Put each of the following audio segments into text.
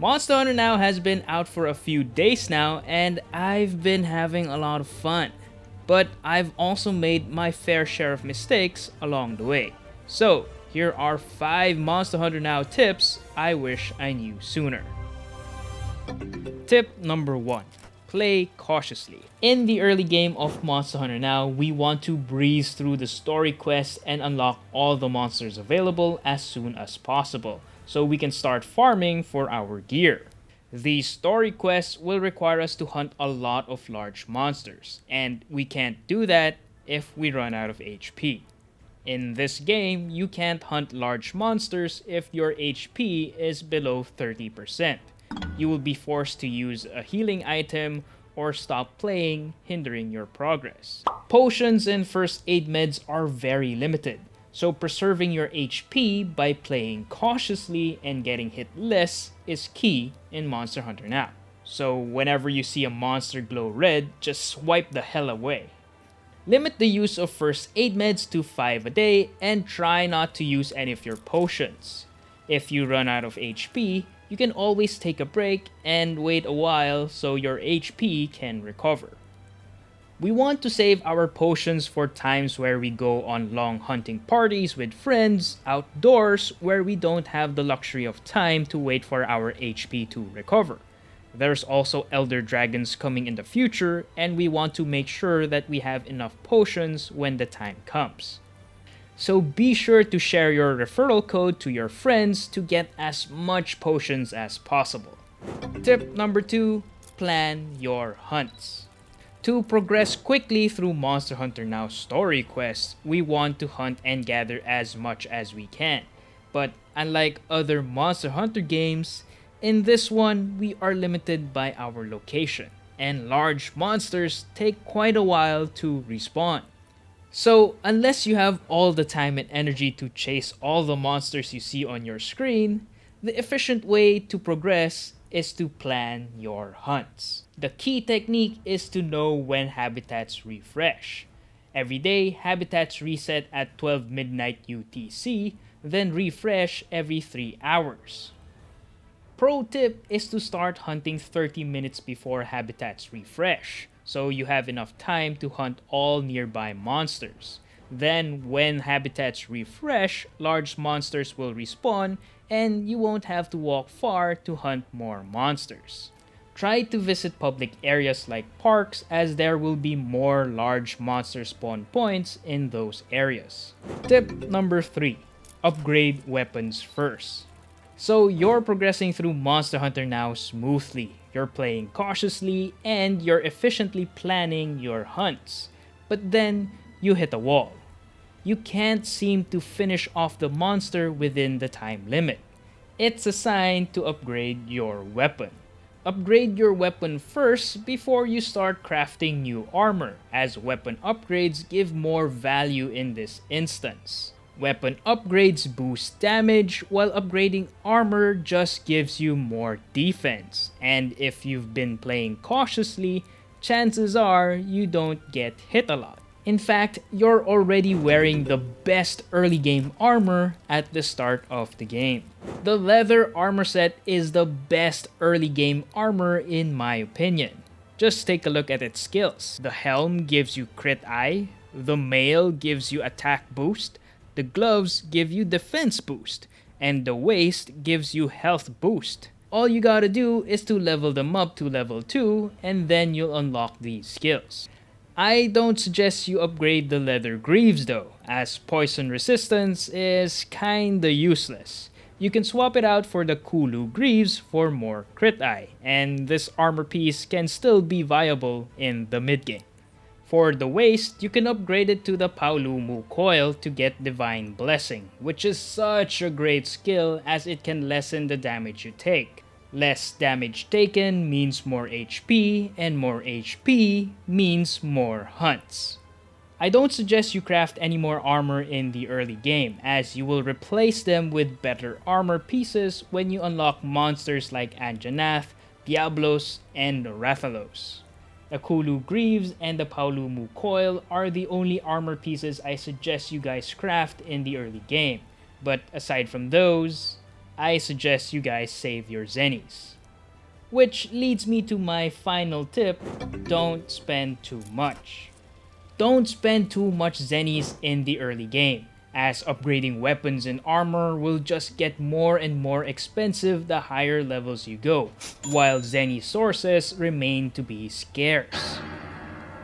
Monster Hunter Now has been out for a few days now, and I've been having a lot of fun. But I've also made my fair share of mistakes along the way. So, here are 5 Monster Hunter Now tips I wish I knew sooner. Tip number 1. Play cautiously. In the early game of Monster Hunter Now, we want to breeze through the story quests and unlock all the monsters available as soon as possible, so we can start farming for our gear. These story quests will require us to hunt a lot of large monsters, and we can't do that if we run out of HP. In this game, you can't hunt large monsters if your HP is below 30%. You will be forced to use a healing item or stop playing, hindering your progress. Potions and first aid meds are very limited, so preserving your HP by playing cautiously and getting hit less is key in Monster Hunter Now. So whenever you see a monster glow red, just swipe the hell away. Limit the use of first aid meds to 5 a day and try not to use any of your potions. If you run out of HP, you can always take a break and wait a while so your HP can recover. We want to save our potions for times where we go on long hunting parties with friends, outdoors, where we don't have the luxury of time to wait for our HP to recover. There's also elder dragons coming in the future, and we want to make sure that we have enough potions when the time comes. So be sure to share your referral code to your friends to get as much potions as possible. Tip number 2, plan your hunts. To progress quickly through Monster Hunter Now story quests, we want to hunt and gather as much as we can. But unlike other Monster Hunter games, in this one we are limited by our location, and large monsters take quite a while to respawn. So, unless you have all the time and energy to chase all the monsters you see on your screen, the efficient way to progress is to plan your hunts. The key technique is to know when habitats refresh. Every day, habitats reset at 12 midnight UTC, then refresh every 3 hours. Pro tip is to start hunting 30 minutes before habitats refresh, so you have enough time to hunt all nearby monsters. Then, when habitats refresh, large monsters will respawn, and you won't have to walk far to hunt more monsters. Try to visit public areas like parks, as there will be more large monster spawn points in those areas. Tip number 3. Upgrade weapons first. So you're progressing through Monster Hunter Now smoothly, you're playing cautiously, and you're efficiently planning your hunts. But then, you hit a wall. You can't seem to finish off the monster within the time limit. It's a sign to upgrade your weapon. Upgrade your weapon first before you start crafting new armor, as weapon upgrades give more value in this instance. Weapon upgrades boost damage, while upgrading armor just gives you more defense. And if you've been playing cautiously, chances are you don't get hit a lot. In fact, you're already wearing the best early game armor at the start of the game. The leather armor set is the best early game armor in my opinion. Just take a look at its skills. The helm gives you crit eye, the mail gives you attack boost, the gloves give you defense boost, and the waist gives you health boost. All you gotta do is to level them up to level 2, and then you'll unlock these skills. I don't suggest you upgrade the leather greaves though, as poison resistance is kinda useless. You can swap it out for the Kulu greaves for more crit eye, and this armor piece can still be viable in the mid game. For the waist, you can upgrade it to the Paolumu coil to get Divine Blessing, which is such a great skill as it can lessen the damage you take. Less damage taken means more HP, and more HP means more hunts. I don't suggest you craft any more armor in the early game, as you will replace them with better armor pieces when you unlock monsters like Anjanath, Diablos, and Rathalos. The Kulu Greaves and the Paolumu Coil are the only armor pieces I suggest you guys craft in the early game, but aside from those, I suggest you guys save your Zennies. Which leads me to my final tip: don't spend too much. Don't spend too much Zennies in the early game, as upgrading weapons and armor will just get more and more expensive the higher levels you go, while Zenny sources remain to be scarce.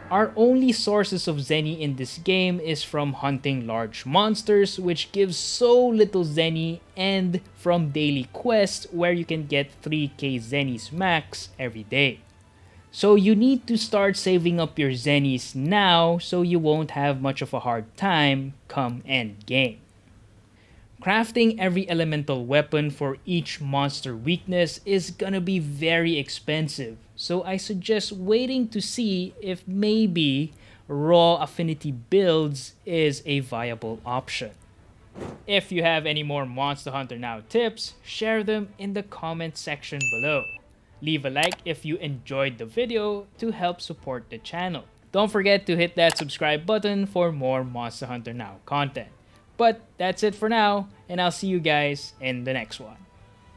Our only sources of Zenny in this game is from hunting large monsters, which gives so little Zenny, and from daily quests where you can get 3k Zennies max every day. So you need to start saving up your Zennies now so you won't have much of a hard time come end game. Crafting every elemental weapon for each monster weakness is gonna be very expensive, so I suggest waiting to see if maybe raw affinity builds is a viable option. If you have any more Monster Hunter Now tips, share them in the comment section below. Leave a like if you enjoyed the video to help support the channel. Don't forget to hit that subscribe button for more Monster Hunter Now content. But that's it for now, and I'll see you guys in the next one.